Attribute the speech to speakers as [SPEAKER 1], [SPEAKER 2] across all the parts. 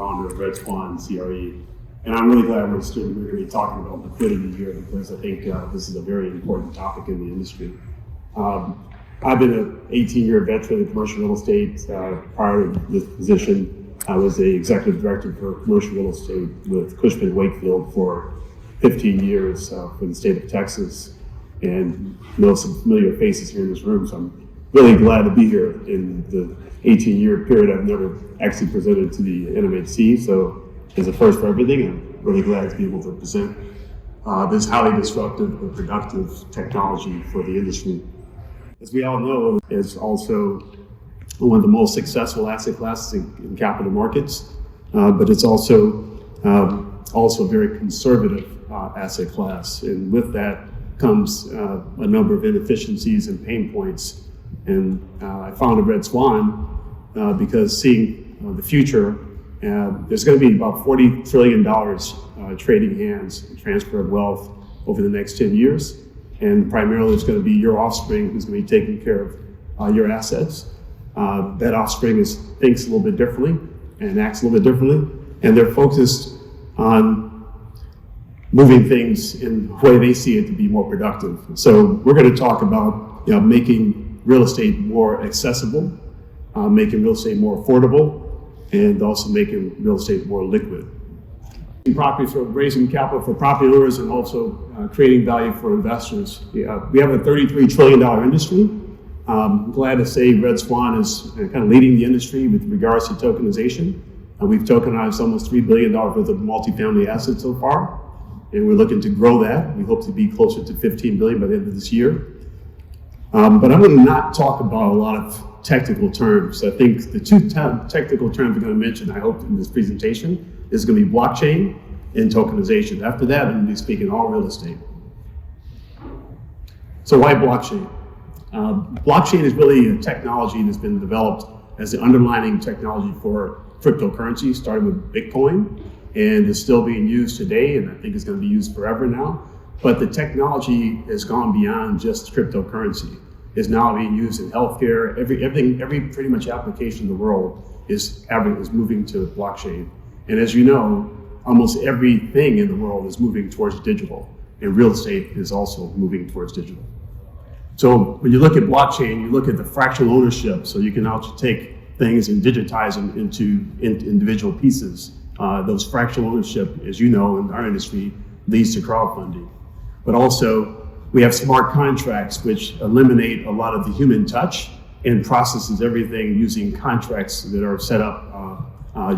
[SPEAKER 1] co-founder of RedSwan CRE. And I'm really glad we're going to be talking about liquidity here because I think this is a very important topic in the industry. I've been an 18-year veteran in commercial real estate. Prior to this position, I was the executive director for commercial real estate with Cushman & Wakefield for 15 years for the state of Texas, and know some familiar faces here in this room. So I'm really glad to be here. In the 18-year period, I've never actually presented to the NMHC, so it's a first for everything. I'm really glad to be able to present this highly disruptive but productive technology for the industry. As we all know, it's also one of the most successful asset classes in capital markets, but it's also a very conservative asset class. And with that comes a number of inefficiencies and pain points. And I founded Red Swan because seeing the future, there's going to be about $40 trillion trading hands and transfer of wealth over the next 10 years. And primarily it's going to be your offspring who's going to be taking care of your assets. That offspring thinks a little bit differently and acts a little bit differently. And they're focused on moving things in the way they see it to be more productive. So we're going to talk about making real estate more accessible, making real estate more affordable, and also making real estate more liquid. Properties for raising capital for property owners and also creating value for investors. We have a $33 trillion industry. I'm glad to say Red Swan is kind of leading the industry with regards to tokenization. We've tokenized almost $3 billion worth of multifamily assets so far, and we're looking to grow that. We hope to be closer to $15 billion by the end of this year. But I'm going to not talk about a lot of technical terms. I think the two technical terms I'm going to mention, I hope, in this presentation is going to be blockchain and tokenization. After that, I'm going to be speaking all real estate. So why blockchain? Blockchain is really a technology that's been developed as the underlying technology for cryptocurrency, started with Bitcoin, and is still being used today, and I think it's going to be used forever now. But the technology has gone beyond just cryptocurrency. It's now being used in healthcare. Every pretty much application in the world is moving to blockchain. And as you know, almost everything in the world is moving towards digital, and real estate is also moving towards digital. So when you look at blockchain, you look at the fractional ownership, so you can also take things and digitize them into individual pieces. Those fractional ownership, as you know, in our industry, leads to crowdfunding. But also, we have smart contracts, which eliminate a lot of the human touch and processes everything using contracts that are set up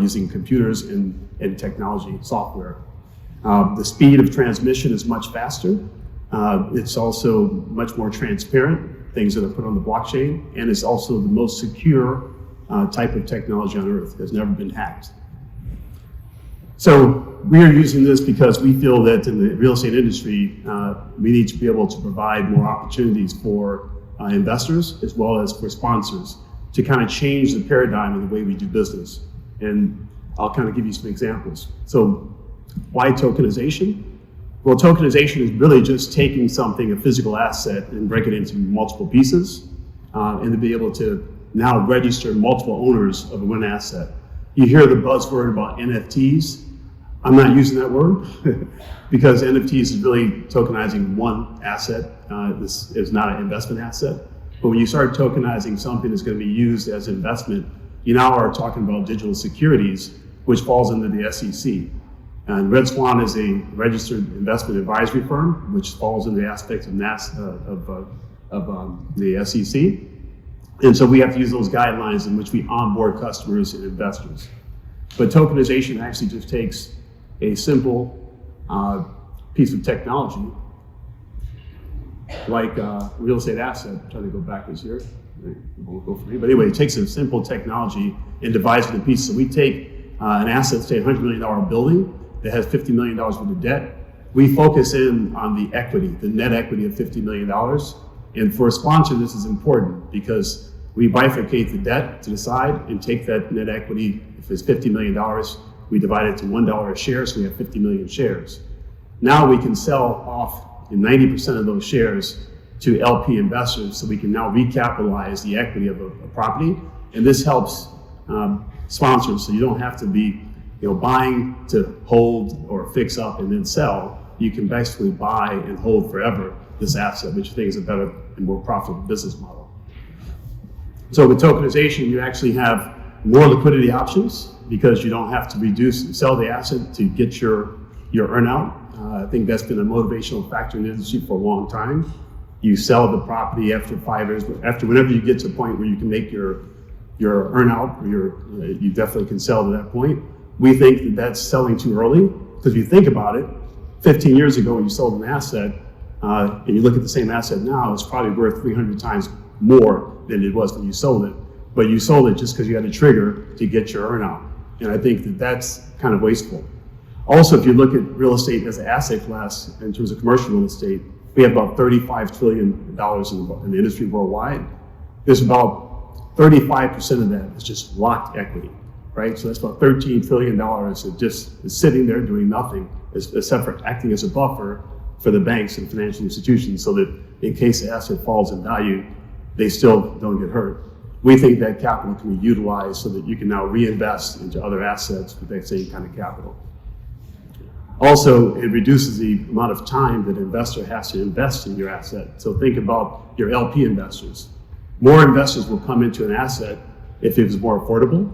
[SPEAKER 1] using computers and technology software. The speed of transmission is much faster. It's also much more transparent, things that are put on the blockchain, and it's also the most secure type of technology on earth. It's never been hacked. So we are using this because we feel that in the real estate industry, we need to be able to provide more opportunities for investors as well as for sponsors to kind of change the paradigm in the way we do business. And I'll kind of give you some examples. So why tokenization? Well, tokenization is really just taking something, a physical asset, and break it into multiple pieces, and to be able to now register multiple owners of one asset. You hear the buzzword about NFTs. I'm not using that word because NFTs is really tokenizing one asset. This is not an investment asset. But when you start tokenizing something that's going to be used as investment, you now are talking about digital securities, which falls under the SEC. And Red Swan is a registered investment advisory firm, which falls in the aspects of the SEC. And so we have to use those guidelines in which we onboard customers and investors. But tokenization actually just takes a simple piece of technology, like a real estate asset. I'm trying to go backwards here. It won't go for me. But anyway, it takes a simple technology and divides it into pieces. So we take an asset, say a $100 million building that has $50 million worth of debt. We focus in on the equity, the net equity of $50 million. And for a sponsor, this is important because we bifurcate the debt to the side and take that net equity. If it's $50 million, we divide it to $1 a share, so we have 50 million shares. Now we can sell off 90% of those shares to LP investors, so we can now recapitalize the equity of a property. And this helps sponsors, so you don't have to be buying to hold or fix up and then sell, you can basically buy and hold forever this asset, which I think is a better and more profitable business model. So with tokenization, you actually have more liquidity options because you don't have to sell the asset to get your earnout. I think that's been a motivational factor in the industry for a long time. You sell the property after 5 years, whenever you get to a point where you can make your earnout, or you definitely can sell to that point. We think that that's selling too early, because if you think about it, 15 years ago when you sold an asset, and you look at the same asset now, it's probably worth 300 times more than it was when you sold it. But you sold it just because you had a trigger to get your earnout. And I think that that's kind of wasteful. Also, if you look at real estate as an asset class in terms of commercial real estate, we have about $35 trillion in the industry worldwide. There's about 35% of that is just locked equity, right? So that's about $13 trillion that just is sitting there doing nothing, except for acting as a buffer for the banks and financial institutions, so that in case the asset falls in value, they still don't get hurt. We think that capital can be utilized so that you can now reinvest into other assets with that same kind of capital. Also, it reduces the amount of time that an investor has to invest in your asset. So think about your LP investors. More investors will come into an asset if it is more affordable.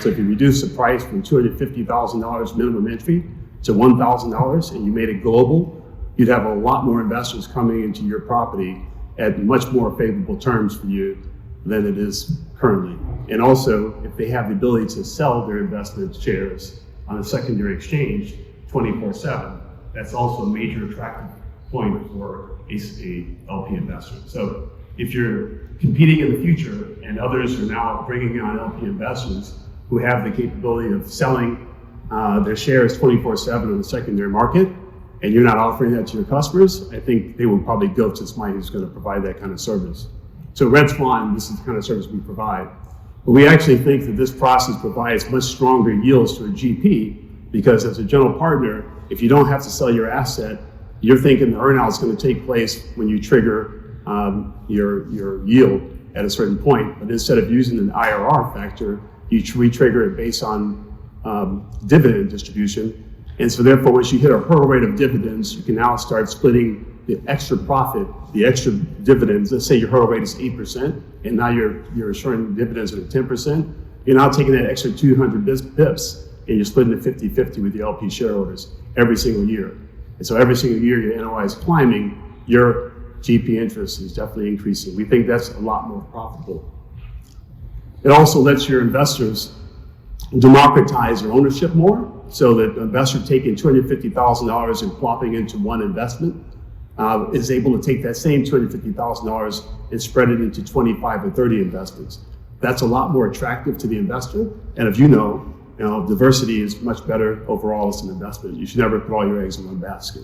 [SPEAKER 1] So if you reduce the price from $250,000 minimum entry to $1,000 and you made it global, you'd have a lot more investors coming into your property at much more favorable terms for you than it is currently. And also, if they have the ability to sell their investment shares on a secondary exchange 24/7, that's also a major attractive point for a LP investor. So if you're competing in the future and others are now bringing on LP investors who have the capability of selling their shares 24/7 on the secondary market, and you're not offering that to your customers, I think they will probably go to somebody who's going to provide that kind of service. So Red Swan, this is the kind of service we provide. But we actually think that this process provides much stronger yields to a GP, because as a general partner, if you don't have to sell your asset, you're thinking the earnout is going to take place when you trigger your yield at a certain point. But instead of using an IRR factor, you re-trigger it based on dividend distribution. And so therefore, once you hit a hurdle rate of dividends, you can now start splitting the extra profit, the extra dividends. Let's say your hurdle rate is 8%, and now you're showing dividends at 10%. You're now taking that extra 200 bips, and you're splitting it 50-50 with your LP shareholders every single year. And so every single year your NOI is climbing, your GP interest is definitely increasing. We think that's a lot more profitable. It also lets your investors democratize their ownership more, so that an investor taking $250,000 and plopping into one investment is able to take that same $250,000 and spread it into 25 or 30 investments. That's a lot more attractive to the investor. And if you know, diversity is much better overall as an investment. You should never put all your eggs in one basket.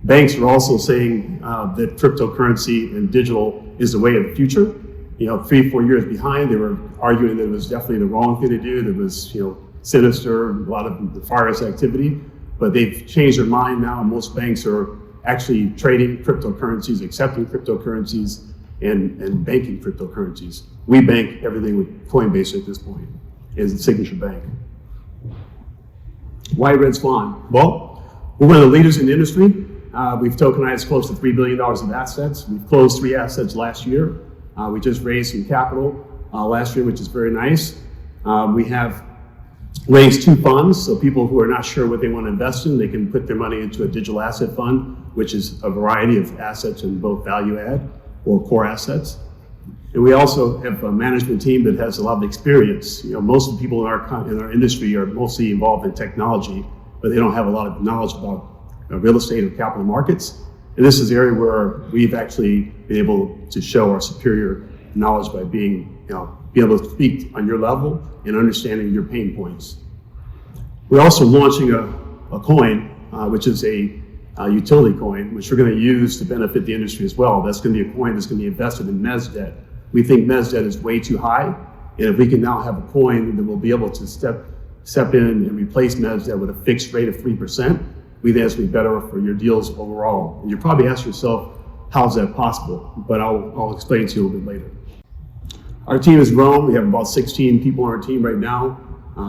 [SPEAKER 1] Banks are also saying that cryptocurrency and digital is the way of the future. 3-4 years behind, they were arguing that it was definitely the wrong thing to do. There was, sinister, a lot of nefarious activity, but they've changed their mind now. Most banks are actually trading cryptocurrencies, accepting cryptocurrencies, and banking cryptocurrencies. We bank everything with Coinbase at this point, as a signature bank. Why Red Swan? Well, we're one of the leaders in the industry. We've tokenized close to $3 billion of assets. We've closed 3 assets last year. We just raised some capital last year, which is very nice. We have raised 2 funds, so people who are not sure what they want to invest in, they can put their money into a digital asset fund, which is a variety of assets in both value add or core assets. And we also have a management team that has a lot of experience. Most of the people in our industry are mostly involved in technology, but they don't have a lot of knowledge about real estate or capital markets. And this is the area where we've actually been able to show our superior knowledge by being able to speak on your level and understanding your pain points. We're also launching a coin, which is a utility coin, which we're going to use to benefit the industry as well. That's going to be a coin that's going to be invested in mezz debt. We think mezz debt is way too high, and if we can now have a coin that will be able to step in and replace mezz debt with a fixed rate of 3%, we think it's going to be better for your deals overall. And you probably ask yourself, how is that possible? But I'll explain to you a little bit later. Our team has grown. We have about 16 people on our team right now.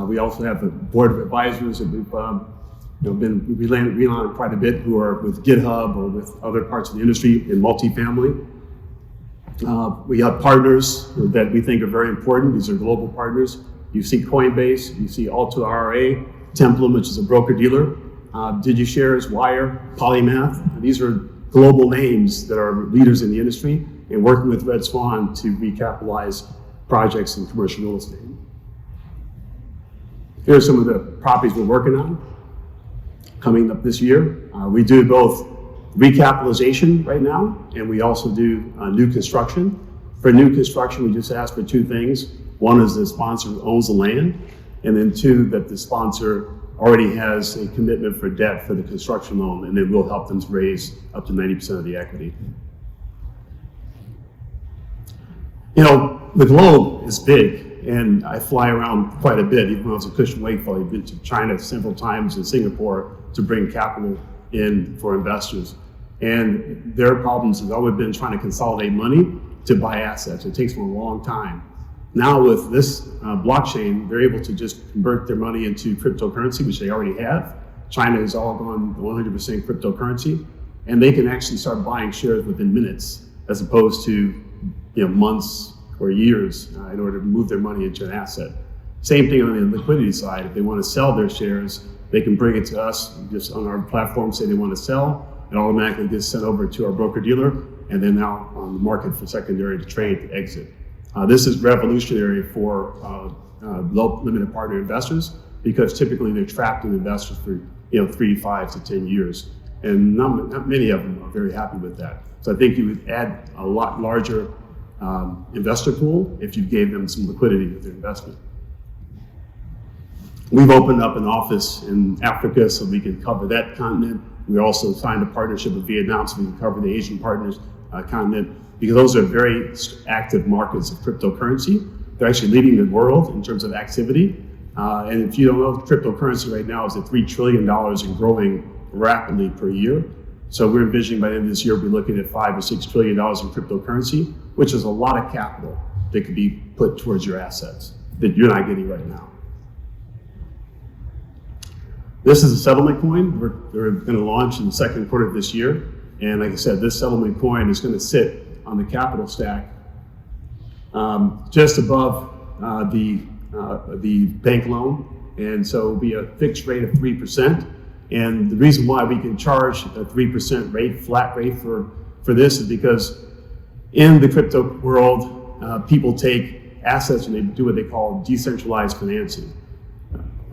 [SPEAKER 1] We also have a board of advisors that we've been relying on quite a bit, who are with GitHub or with other parts of the industry in multifamily. We have partners that we think are very important. These are global partners. You see Coinbase, you see Alto RA, Templum, which is a broker-dealer, DigiShares, Wire, Polymath. These are global names that are leaders in the industry and working with Red Swan to recapitalize projects in commercial real estate. Here are some of the properties we're working on coming up this year. We do both recapitalization right now, and we also do new construction. For new construction, we just ask for two things. One is the sponsor owns the land, and then two, that the sponsor already has a commitment for debt for the construction loan, and then we'll help them to raise up to 90% of the equity. You know, the globe is big, and I fly around quite a bit. Even when I was a Cushman Wakefield, I've been to China several times and Singapore to bring capital in for investors. And their problems have always been trying to consolidate money to buy assets. It takes them a long time. Now with this blockchain, they're able to just convert their money into cryptocurrency, which they already have. China has all gone 100% cryptocurrency, and they can actually start buying shares within minutes, as opposed to months or years in order to move their money into an asset. Same thing on the liquidity side. If they want to sell their shares, they can bring it to us just on our platform, say they want to sell. It automatically gets sent over to our broker-dealer, and then now on the market for secondary to trade to exit. This is revolutionary for low limited partner investors, because typically they're trapped in investors for 3, 5 to 10 years, and not many of them are very happy with that. So I think you would add a lot larger investor pool if you gave them some liquidity with their investment. We've opened up an office in Africa so we can cover that continent. We also signed a partnership with Vietnam so we can cover the Asian partners continent, because those are very active markets of cryptocurrency. They're actually leading the world in terms of activity. And if you don't know, cryptocurrency right now is at $3 trillion and growing rapidly per year. So we're envisioning by the end of this year, we'll be looking at $5 or $6 trillion in cryptocurrency, which is a lot of capital that could be put towards your assets that you're not getting right now. This is a settlement coin. We're going to launch in the second quarter of this year. And like I said, this settlement coin is going to sit on the capital stack just above the bank loan. And so it'll be a fixed rate of 3%. And the reason why we can charge a 3% rate, flat rate for this, is because in the crypto world, people take assets and they do what they call decentralized financing.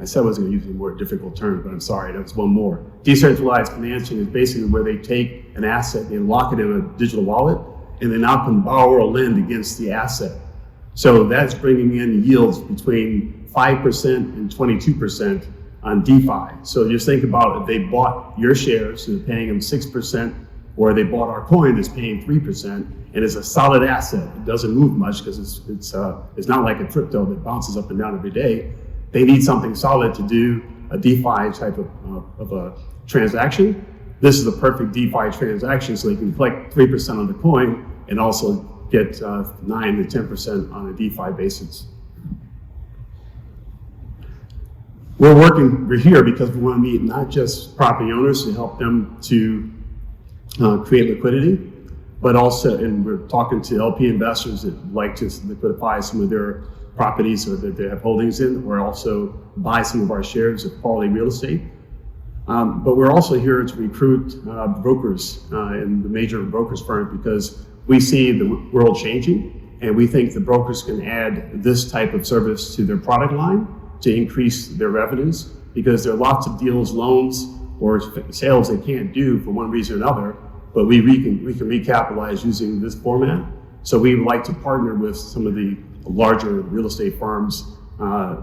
[SPEAKER 1] I said I wasn't going to use a more difficult term, but I'm sorry, that was one more. Decentralized financing is basically where they take an asset, they lock it in a digital wallet, and they now can borrow or lend against the asset. So that's bringing in yields between 5% and 22% on DeFi. So just think about if they bought your shares and they're paying them 6%, or they bought our coin that's paying 3%, and it's a solid asset. It doesn't move much because it's not like a crypto that bounces up and down every day. They need something solid to do a DeFi type of a transaction. This is the perfect DeFi transaction, so they can collect 3% on the coin and also get 9 to 10% on a DeFi basis. We're here because we want to meet not just property owners to help them to create liquidity, but also, and we're talking to LP investors that like to liquidify some of their properties or that they have holdings in, or also buy some of our shares of quality real estate. But we're also here to recruit brokers in the major brokers firm, because we see the world changing, and we think the brokers can add this type of service to their product line to increase their revenues, because there are lots of deals, loans, or sales they can't do for one reason or another, but we can recapitalize using this format. So we would like to partner with some of the larger real estate firms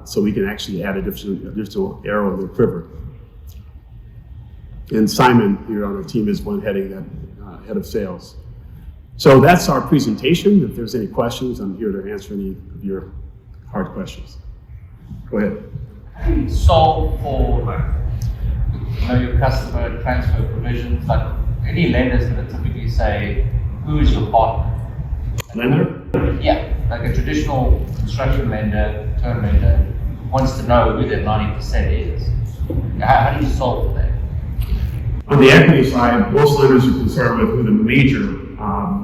[SPEAKER 1] so we can actually add additional arrow in their quiver. And Simon here on our team is one heading that, head of sales. So that's our presentation. If there's any questions, I'm here to answer any of your hard questions. Go ahead.
[SPEAKER 2] How do you solve for your customer transfer provisions? Like any lenders that typically say, who is your partner?
[SPEAKER 1] Lender?
[SPEAKER 2] Yeah, like a traditional construction lender, term lender. wants to know who their 90% is. How do you solve for that?
[SPEAKER 1] On the equity side, most lenders are concerned with who the major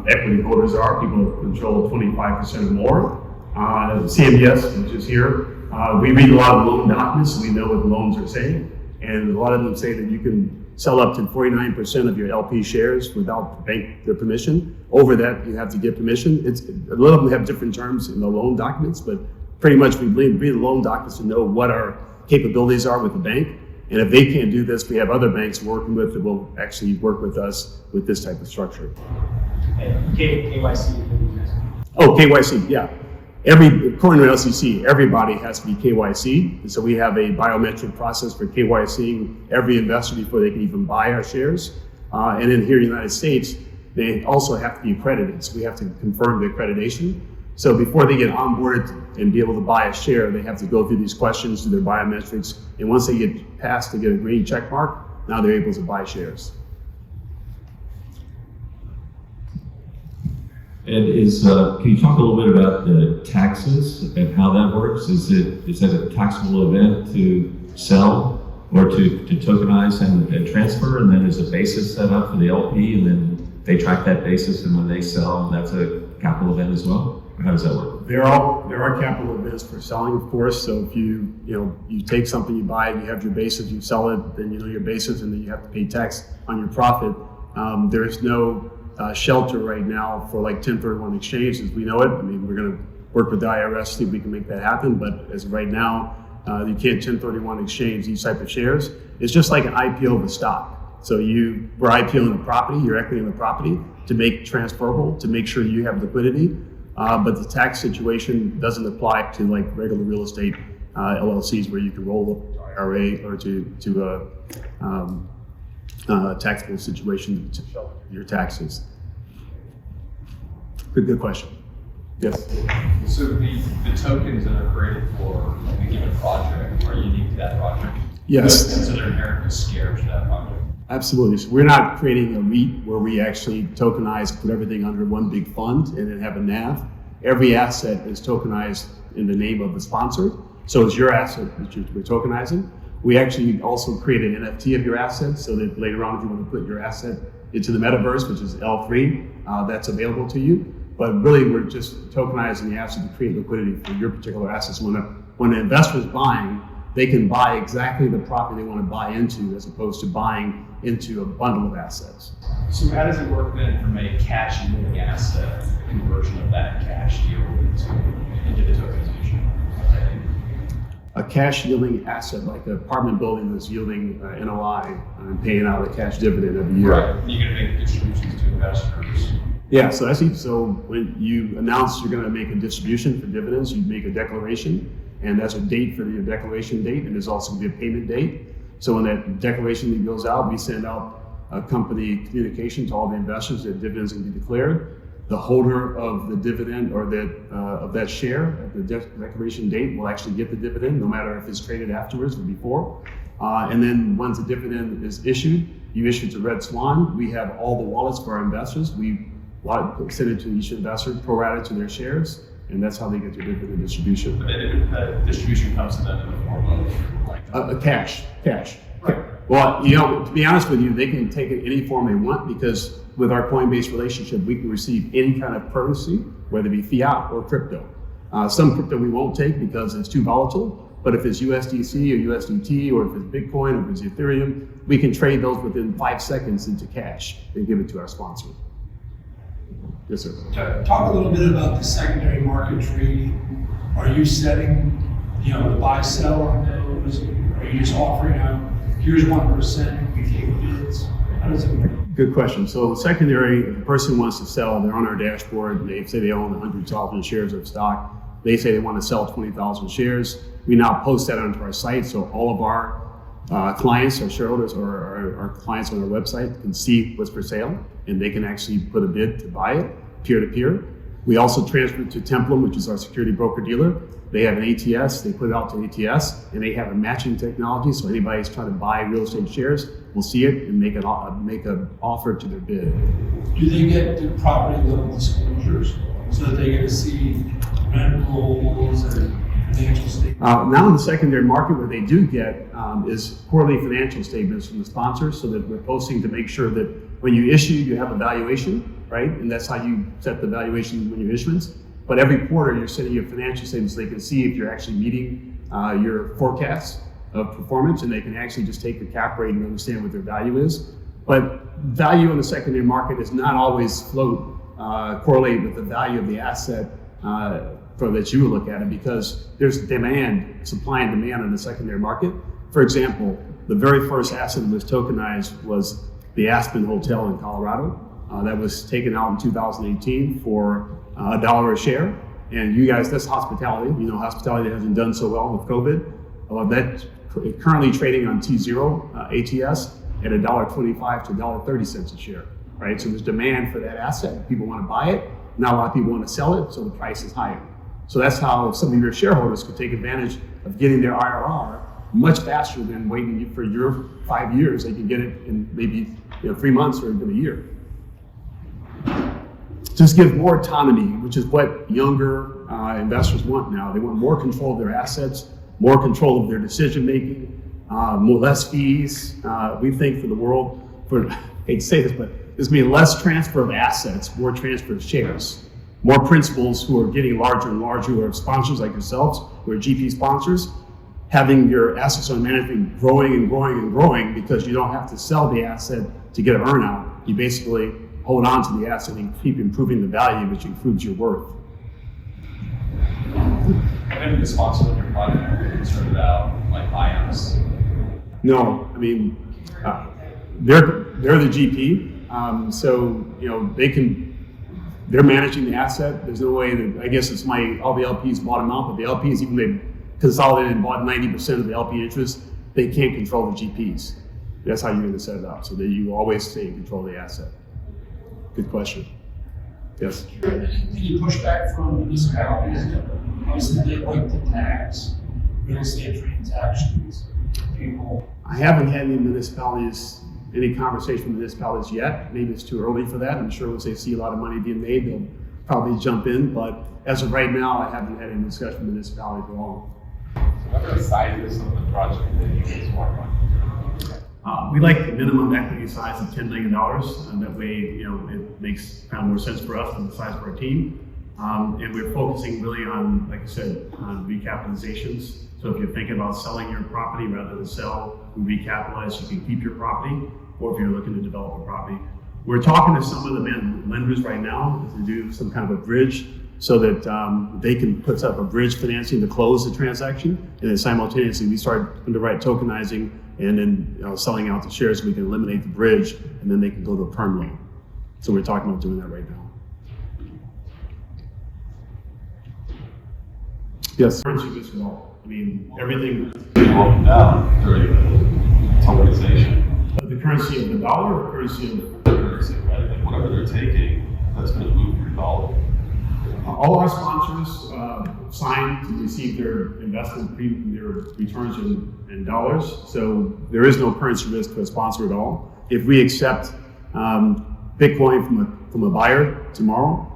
[SPEAKER 1] equity holders are, people who control 25% or more. CMBS, which is here, we read a lot of loan documents, so we know what the loans are saying. And a lot of them say that you can sell up to 49% of your LP shares without their permission. Over that, you have to get permission. A lot of them have different terms in the loan documents, but pretty much we read the loan documents to know what our capabilities are with the bank. And if they can't do this, we have other banks working with that will actually work with us with this type of structure.
[SPEAKER 3] KYC.
[SPEAKER 1] Oh, KYC, yeah. According to LCC, everybody has to be KYC. And so we have a biometric process for KYCing every investor before they can even buy our shares. And then here in the United States, they also have to be accredited. So we have to confirm the accreditation. So before they get onboarded and be able to buy a share, they have to go through these questions, do their biometrics. And once they get passed, they get a green check mark. Now they're able to buy shares.
[SPEAKER 4] And can you talk a little bit about the taxes and how that works? Is that a taxable event to sell or to tokenize and transfer, and then is a basis set up for the LP, and then they track that basis, and when they sell, that's a capital event as well? Or how does that work?
[SPEAKER 1] There are capital events for selling, of course. So if you take something, you buy it, you have your basis, you sell it, then you know your basis, and then you have to pay tax on your profit. There is no shelter right now for like 1031 exchange as we know it. I mean, we're going to work with the IRS to see if we can make that happen. But as of right now, you can't 1031 exchange these type of shares. It's just like an IPO of a stock. So we're IPOing the property, your equity in the property to make transferable, to make sure you have liquidity. But the tax situation doesn't apply to like regular real estate LLCs where you can roll up to IRA or to a taxable situation to shelter your taxes. Good question. Yes.
[SPEAKER 5] So the tokens that are created for a given project are unique to that project?
[SPEAKER 1] Yes.
[SPEAKER 5] And so they're inherently scarce to that project?
[SPEAKER 1] Absolutely. So we're not creating a REIT where we actually tokenize, put everything under one big fund and then have a NAV. Every asset is tokenized in the name of the sponsor. So it's your asset that we're tokenizing. We actually also create an NFT of your asset so that later on if you want to put your asset into the metaverse, which is L3, that's available to you. But really we're just tokenizing the asset to create liquidity for your particular assets. When an investor is buying, they can buy exactly the property they want to buy into as opposed to buying into a bundle of assets.
[SPEAKER 5] So how does it work then from a cash yielding asset, conversion of that cash yield into the tokenization?
[SPEAKER 1] A cash yielding asset like an apartment building that's yielding NOI and paying out a cash dividend every year.
[SPEAKER 5] Right. You're going to make distributions to investors.
[SPEAKER 1] Yeah, so when you announce you're going to make a distribution for dividends, you make a declaration, and that's a date for your declaration date, and there's also going to be a payment date. So when that declaration goes out, we send out a company communication to all the investors that dividends can be declared. The holder of the dividend or of that share at the declaration date will actually get the dividend, no matter if it's traded afterwards or before. And then once the dividend is issued, you issue it to Red Swan. We have all the wallets for our investors. We send it to each investor, pro rata to their shares, and that's how they get their dividend distribution.
[SPEAKER 5] But then the distribution comes to them in the form of like
[SPEAKER 1] cash.
[SPEAKER 5] Right.
[SPEAKER 1] Well, to be honest with you, they can take it any form they want because with our Coinbase relationship, we can receive any kind of currency, whether it be fiat or crypto. Some crypto we won't take because it's too volatile, but if it's USDC or USDT or if it's Bitcoin or if it's Ethereum, we can trade those within 5 seconds into cash and give it to our sponsor. Yes, sir.
[SPEAKER 3] Talk a little bit about the secondary market trading. Are you setting, the buy-sell on those? Are you just offering out, here's 1%, we take bids? How does it work?
[SPEAKER 1] Good question. So secondary, if a person wants to sell, they're on our dashboard. They say they own 100,000 shares of stock. They say they want to sell 20,000 shares. We now post that onto our site, so all of our clients, our shareholders, or our clients on our website can see what's for sale, and they can actually put a bid to buy it, peer-to-peer. We also transfer it to Templum, which is our security broker-dealer. They have an ATS, they put it out to ATS, and they have a matching technology, so anybody who's trying to buy real estate shares will see it and make an offer to their bid.
[SPEAKER 3] Do they get the property level disclosures so that they get to see rent rolls and financial statement?
[SPEAKER 1] Now in the secondary market, what they do get is quarterly financial statements from the sponsors, so that we're posting to make sure that when you issue, you have a valuation, right? And that's how you set the valuation when you issuance. But every quarter, you're sending your financial statements so they can see if you're actually meeting your forecasts of performance, and they can actually just take the cap rate and understand what their value is. But value in the secondary market is not always correlate with the value of the asset that you would look at it, because there's demand, supply and demand in the secondary market. For example, the very first asset that was tokenized was the Aspen Hotel in Colorado. That was taken out in 2018 for $1 a share. And you guys, that's hospitality. You know, hospitality hasn't done so well with COVID. That's currently trading on T0 ATS at $1.25 to $1.30 a share, right? So there's demand for that asset. People want to buy it. Not a lot of people want to sell it, so the price is higher. So that's how some of your shareholders could take advantage of getting their IRR much faster than waiting for your 5 years. They can get it in maybe 3 months or even a year. Just give more autonomy, which is what younger investors want now. They want more control of their assets, more control of their decision making, less fees. We think for the world, I hate to say this, but there's going to be less transfer of assets, more transfer of shares. More principals who are getting larger and larger, who are sponsors like yourselves, who are GP sponsors, having your assets under management growing and growing and growing, because you don't have to sell the asset to get an earnout. You basically hold on to the asset and keep improving the value, which improves your worth.
[SPEAKER 5] When the sponsor of your project are concerned about like buyouts?
[SPEAKER 1] No, I mean, they're the GP, so they're managing the asset. There's no way that, I guess it's all the LPs bought them out, but the LPs, even they consolidated and bought 90% of the LP interest, they can't control the GPs. That's how you're going to set it up, so that you always stay in control of the asset. Good question. Yes?
[SPEAKER 3] Any pushback from municipalities? Obviously, they like to tax real estate transactions. People.
[SPEAKER 1] I haven't had any conversation with municipalities yet. Maybe it's too early for that. I'm sure once they see a lot of money being made, they'll probably jump in. But as of right now, I haven't had any discussion with municipalities at all.
[SPEAKER 6] What are the sizes of the project that you guys work on?
[SPEAKER 1] We like the minimum equity size of $10 million, and that way, it makes kind of more sense for us than the size of our team. And we're focusing really on, like I said, on recapitalizations. So if you're thinking about selling your property rather than sell and recapitalize, you can keep your property, or if you're looking to develop a property. We're talking to some of the lenders right now to do some kind of a bridge, so that they can put up a bridge financing to close the transaction, and then simultaneously we start underwrite tokenizing and then selling out the shares, so we can eliminate the bridge, and then they can go to a perm loan. So we're talking about doing that right now. Yes. Currency risk at all. I mean, everything.
[SPEAKER 6] Up and down during the tokenization.
[SPEAKER 1] The currency of the dollar, or currency of
[SPEAKER 6] The currency, right? Like whatever they're taking, that's going to move your dollar.
[SPEAKER 1] all our sponsors sign to receive their their returns in dollars. So there is no currency risk to a sponsor at all. If we accept Bitcoin from a buyer tomorrow,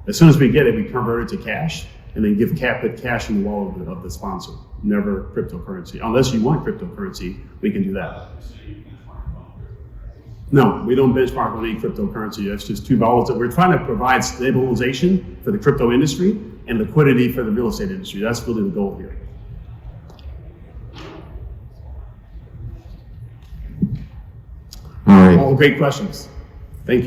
[SPEAKER 1] as soon as we get it, we convert it to cash and then put cash in the wallet of the sponsor. Never cryptocurrency. Unless you want cryptocurrency, we can do that. No, we don't benchmark on any cryptocurrency. It's just too volatile. We're trying to provide stabilization for the crypto industry and liquidity for the real estate industry. That's really the goal here.
[SPEAKER 7] All right.
[SPEAKER 1] All great questions. Thank you.